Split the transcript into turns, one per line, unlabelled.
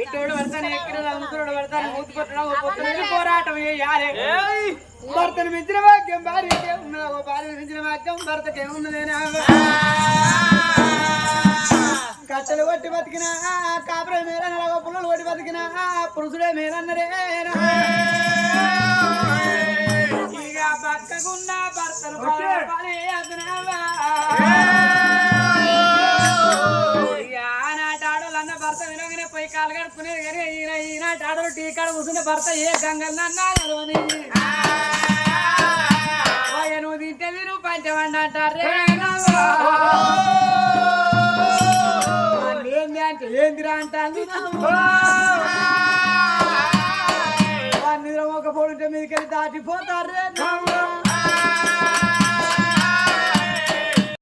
ఇటోడు పడతాను ఎక్కడ ముసలోడు పడతాను మూతి కొట్టడం పోరాటం చేయాలి. భర్తను మించిన వాక్యం భార్యకే ఉన్నదా, భార్యను మించిన వాక్యం భర్తకే ఉన్నదేనా? కట్టెలు కొట్టి బతికినా కాపురం మేలన్న, పుల్లలు కొట్టి బతికినా పురుషుడే మేలన్నరేనా? ఇక బతకున్న భర్తను ఆనాటాడోళ్ళన్న భర్త వినగానే పోయి కాలు కడుక్కునేది కానీ ఈనాటాడోళ్ళు టీ కాడ కూర్చుంటే భర్త ఏ గంగలన్నా నువ్వు తింటే మీరు పంచమండి అంటారే. ఏంది అంటే ఏందిరా అంటాను